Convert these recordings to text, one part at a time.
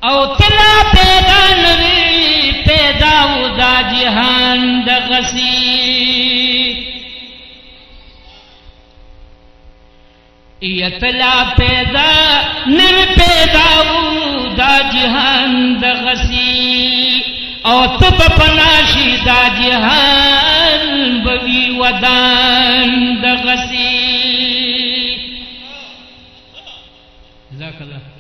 او تلا پیدا نوی پیداو دا جهان دغسی یتلا پیدا نوی پیداو دا جهان دغسی او تب پناشی دا جهان بوی ودان دغسی جزاک اللہ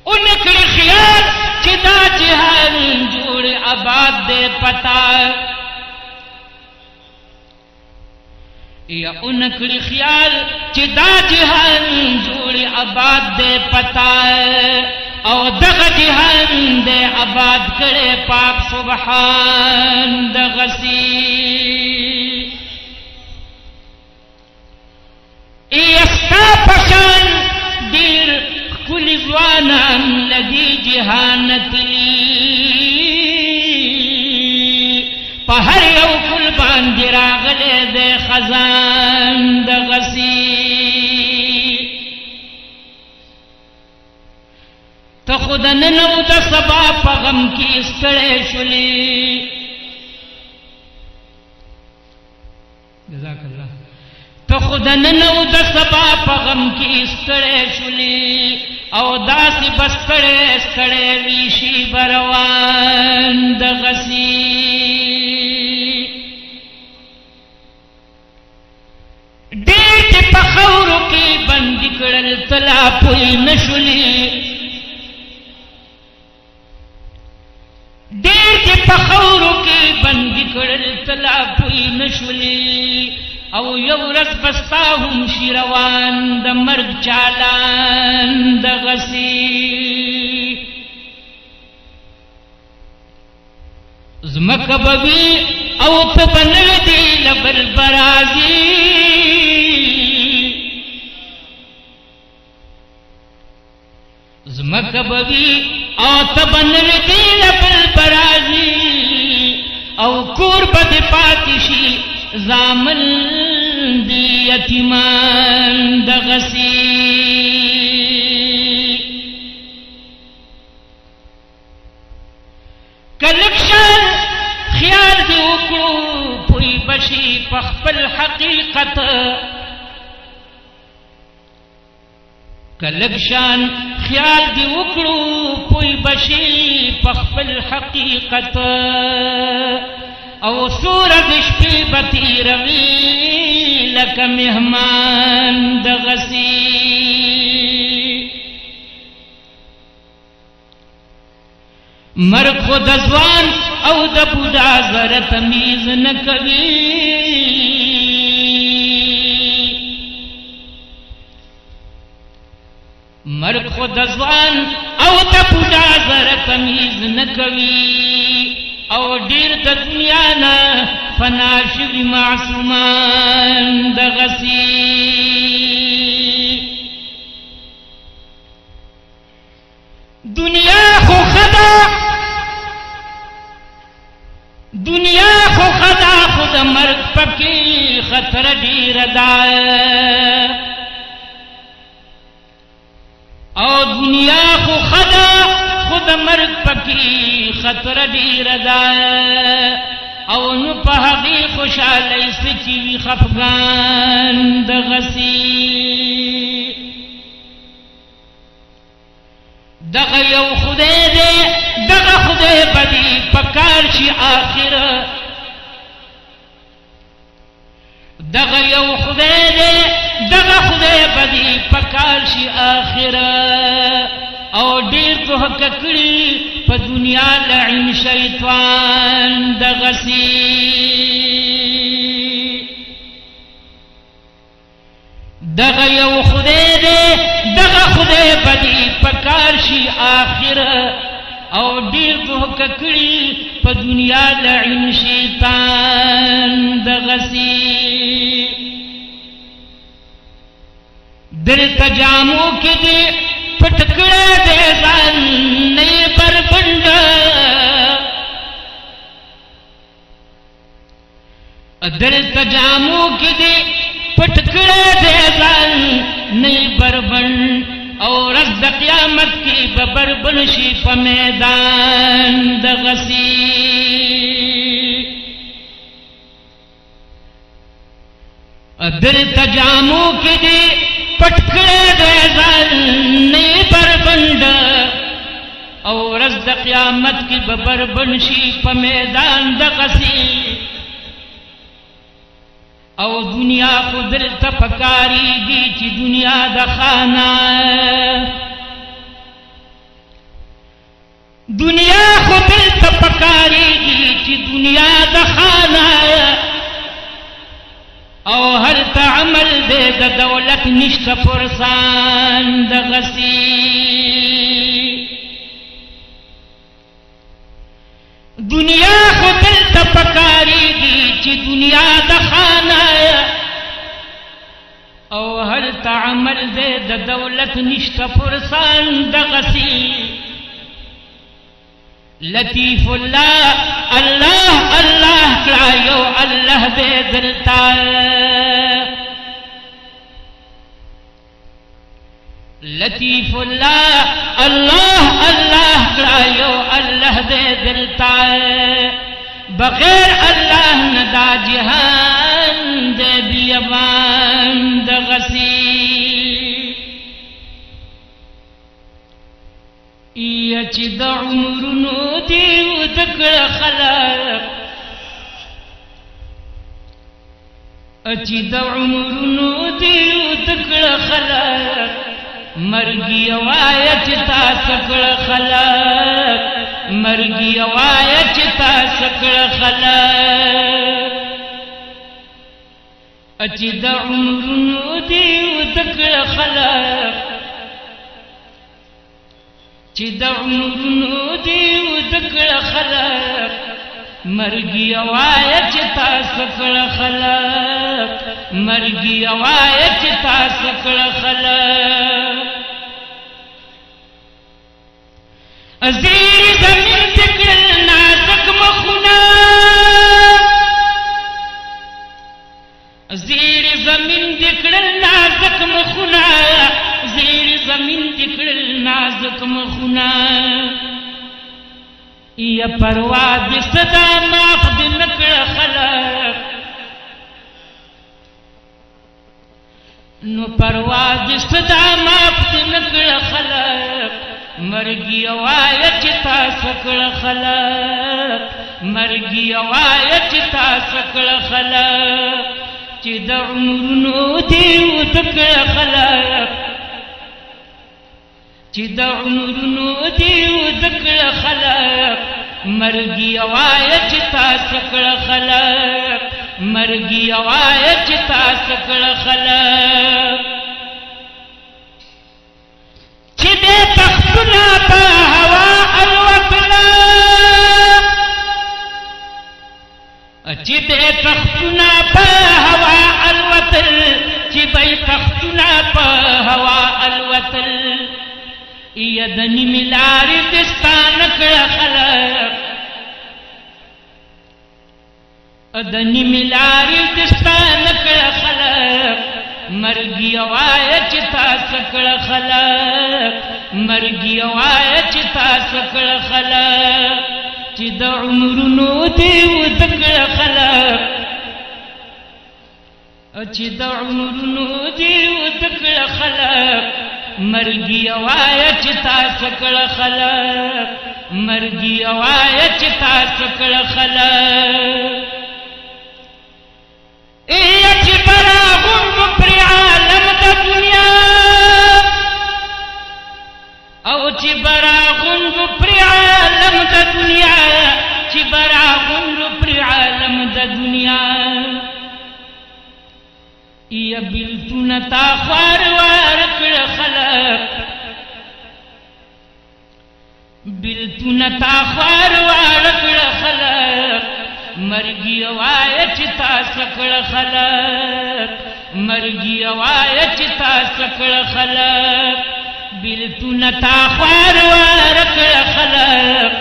انکڑی خیال چی دا جہان جوڑ آباد دے پتا یا انکڑی خیال چی دا جہان جوڑ آباد دے پتا او دغ جہان دے آباد کرے پاک سبحان دغسی ایستا پشان دیر کل زوانان لگی جہانت لی پہر یو کل باندی راغلے دے خزان دغسی تو خود ننو دا سبا پغم کی اسکڑے شلی جزاک اللہ تو خود ننو دا سبا پغم کی اسکڑے شلی او داسی بستڑے اسکڑے ویشی بروان دغسی دیر چی پخورو کی بندی کرل تلا پوی نشلی دیر چی پخورو کی بندی کرل تلا پوی نشلی او یو رس بستاهم شیروان د مرگ چالان دغسی زمک بوی او تبنل دی لبر برازی زمک بوی او تبنل دی لبر برازی او کور بد پاتشی زامل دی یتیمان دغسی کلکشان خیال دی اکڑو پوئی بشی پخپل حقیقت کلکشان خیال دی اکڑو پوئی بشی پخپل حقیقت او سورج شپی بتی روی لک مہمان دغسی مرگ خود ازوان او د بودا زر تمیز نکوی مرگ خود ازوان او د بودا زر تمیز نکوی او دیر د دنیا نا فناشوی معصومان دغسی دنیا خو خدا خود مرگ پکی خطر دیر دا او دنیا خو خدا خود مرگ پکی خطر دیر دا او نو پا حقی خوشالی سچیوی خفگان دغسی دغ یو خدای دے دغ خدای بدی پکار شی آخر دغ یو خدای دے دغ خدای بدی پکار شی آخر او دیر تو حق کری پا دنیا لعین شیطان دغسی دغ یو خدای دے دغ خدای بدی پکار شی آخر او دیر تو حق کری پا دنیا لعین شیطان دغسی دل تجامو کی دے پٹکڑے دے زان نئی بربند دل تجامو کی دے پٹکڑے دے زان نئی بربند او ورځ د قیامت کې به بربنډ شي په میدان دغسې دلته جامو کې دې پټ کړی دی ځان نه بربنډ او ورځ د قیامت کې به بربنډ شي په میدان دغسې او دنیا خو دلته پکارېږي چې دنیا د خانه دنیا خو دلته پکارېږي چې دنیا د خانه او هلته عمل دی د دولت نشته پرسان دغسې دنیا خو دلته پکارېږي چې دنیا د خانه او هلته عمل دی د دولت نشته پرسان دغسې لطیف الله الله الله کړه یو الله دې دلته لطیف الله الله الله کړه یو الله دې دلته بغیر الله نه دا جهان دې بیابان دغسې یا چې د عمرونو دې ودکړه خلق چې د عمرونو دې ودکړه خلق مرګي وای چې تاسو کړه خلق مرګي وای چې تاسو کړه خلق چې د عمرونو دې ودکړه خلق چې د عمرونو دې ودکړه خلق مرګي وای چې تاسو کړه خلق مرګي وای چې تاسو کړه خلق زیر زمین دکل نازک مخونه زیر زمین دکل نازک مخونه زیر زمین دکل نازک مخونه یا پروا د صدا معاف د نکړه خلق نو پروا د صدا معاف د نکړه خلق مرګي وای چې تاسو کړه خلق مرګي وای چې تاسو کړه خلق چې د عمرونو دې ودکړه خلق چې د عمرونو دې ودکړه خلق مرګي وای چې تاسو کړه خلق مرګي وای چې تاسو کړه خلق چې دې تختونه په هوا الوتله چې دې تختونه په هوا الوتل چې دې تختونه په هوا الوتل یا د نیمې لارې دستانه کړه خلق د نیمې لارې دستانه کړه خلق مرګي وای چې تاسو کړه خلق مرګي وای چې تاسو کړه خلق چې د عمرونو دې ودکړه خلق چې د عمرونو دې ودکړه خلق مرګي وای چې تاسو کړه خلق مرګي وای چې تاسو کړه خلق ای چې براغم پر عالم د دنیا او چې براغم پر عالم د دنیا چې براغم پر عالم د دنیا یا بلتونه تا خوار وار کړه خلق بلتونه تا خوار وار کړه خلق مرګي وای چې تاسو کړه خلق مرګي وای چې تاسو کړه خلق بلتونه تا خوار وار کړه خلق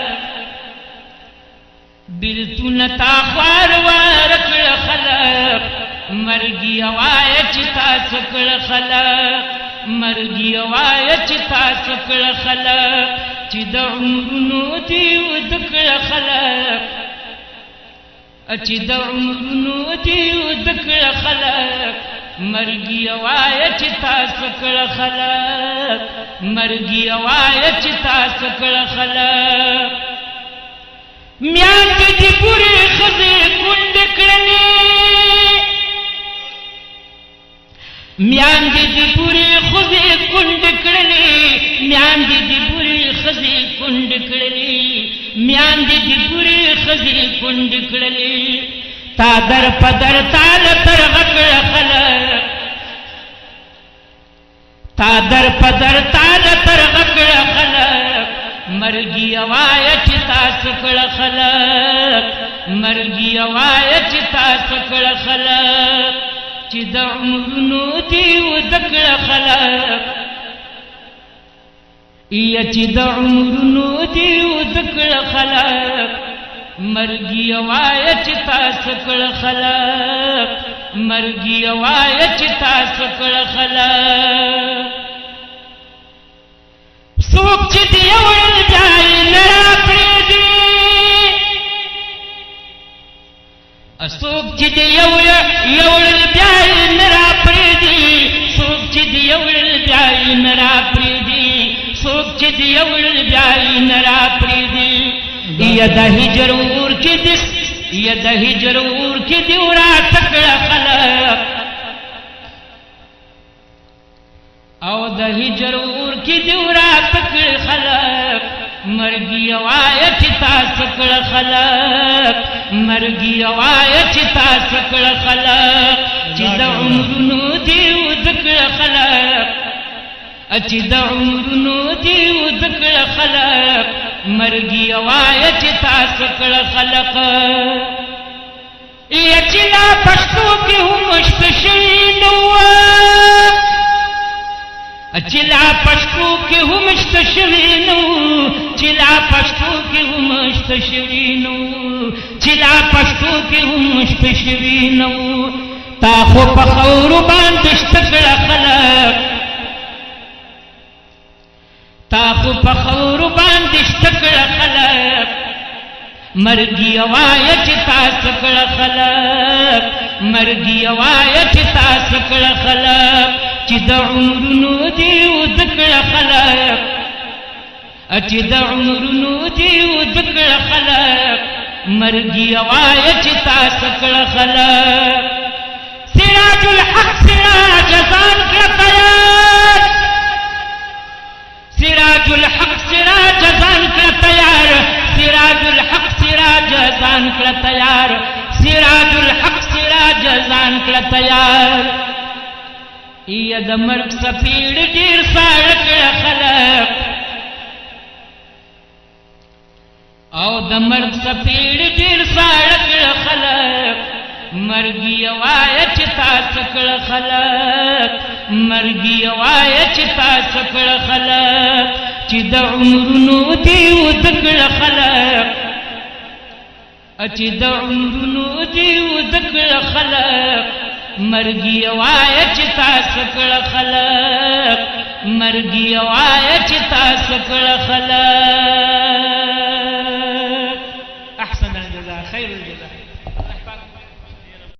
بلتونه تا خوار وار کړه خلق مرګي وای چې تاسو کړه خلق مرګي وای چې تاسو کړه خلک چې د عمرونو دی ود کړه خلک چې د عمرونو دی ود کړه خلک مرګي وای چې تاسو کړه خلک مرګي وای چې تاسو کړه خلک میان دې پوری خزه کند کړلې میان دې پوری خزه کند کړلې میان دې پوری خزه کند کړلې میان دې پوری خزه کند کړلې تا در پدر تال تر غکړه خلک تا در پدر تال تر غکړه خلک مرګي وای چې تاسو کړه خلک مرګي وای چې تاسو کړه خلک چې د عمرونو دی ود کړه خلک چې د عمرونو دی ود کړه خلک مرګي وای چې تاسو کړه خلک مرګي وای چې تاسو کړه خلک څوک چې دی اول ځای نه پریږدي څوک چې دی اول ځای نه پریږدي څوک چې دی اول ځای نه پریږدي څوک چې دی اول ځای نه پریږدي یا د هجر ور کې دې یا د هجر ور کې دی ورا تکړه خلک او د هجر ور کې دی ورا تکړه خلک مرګي وای چې تاسو کړه خلک مرګي وای چې تاسو کړه خلک چې د عمرونو دی ود کړه خلک چې د عمرونو دی ود کړه خلک مرګي وای چې تاسو کړه خلق چې لا پښتو کې هم مشتشینو چې لا پښتو کې هم مشتشینو چې لا پښتو کې هم مشتشینو چې لا پښتو کې هم مشتشینو تا خو په خور باندې شتکړه خلق تا خو په خور باندې شتکړه خلک مرګي وای چې تاسو کړه خلک مرګي وای چې تاسو کړه خلک چې د عمرونو دی ود کړه خلک چې د عمرونو دی ود کړه خلک مرګي وای چې تاسو کړه خلک سراج الحق سراج ځان کړه تیار سراج الحق سراج ځان کړه تیار سراج الحق سراج ځان کړه تیار سراج الحق سراج ځان کړه تیار یا د مرګ سپیړ ډیر ساړه کړه خلک او د مرګ سپیړ ډیر ساړه کړه خلک مرګي وای چې تاسو کړه خلک مرګي وای چې تاسو کړه خلک چې د عمرونو دی ود کړه خلک چې د عمرونو دی ود کړه خلک مرګي وای چې تاسو کړه خلک مرګي وای چې تاسو کړه خلک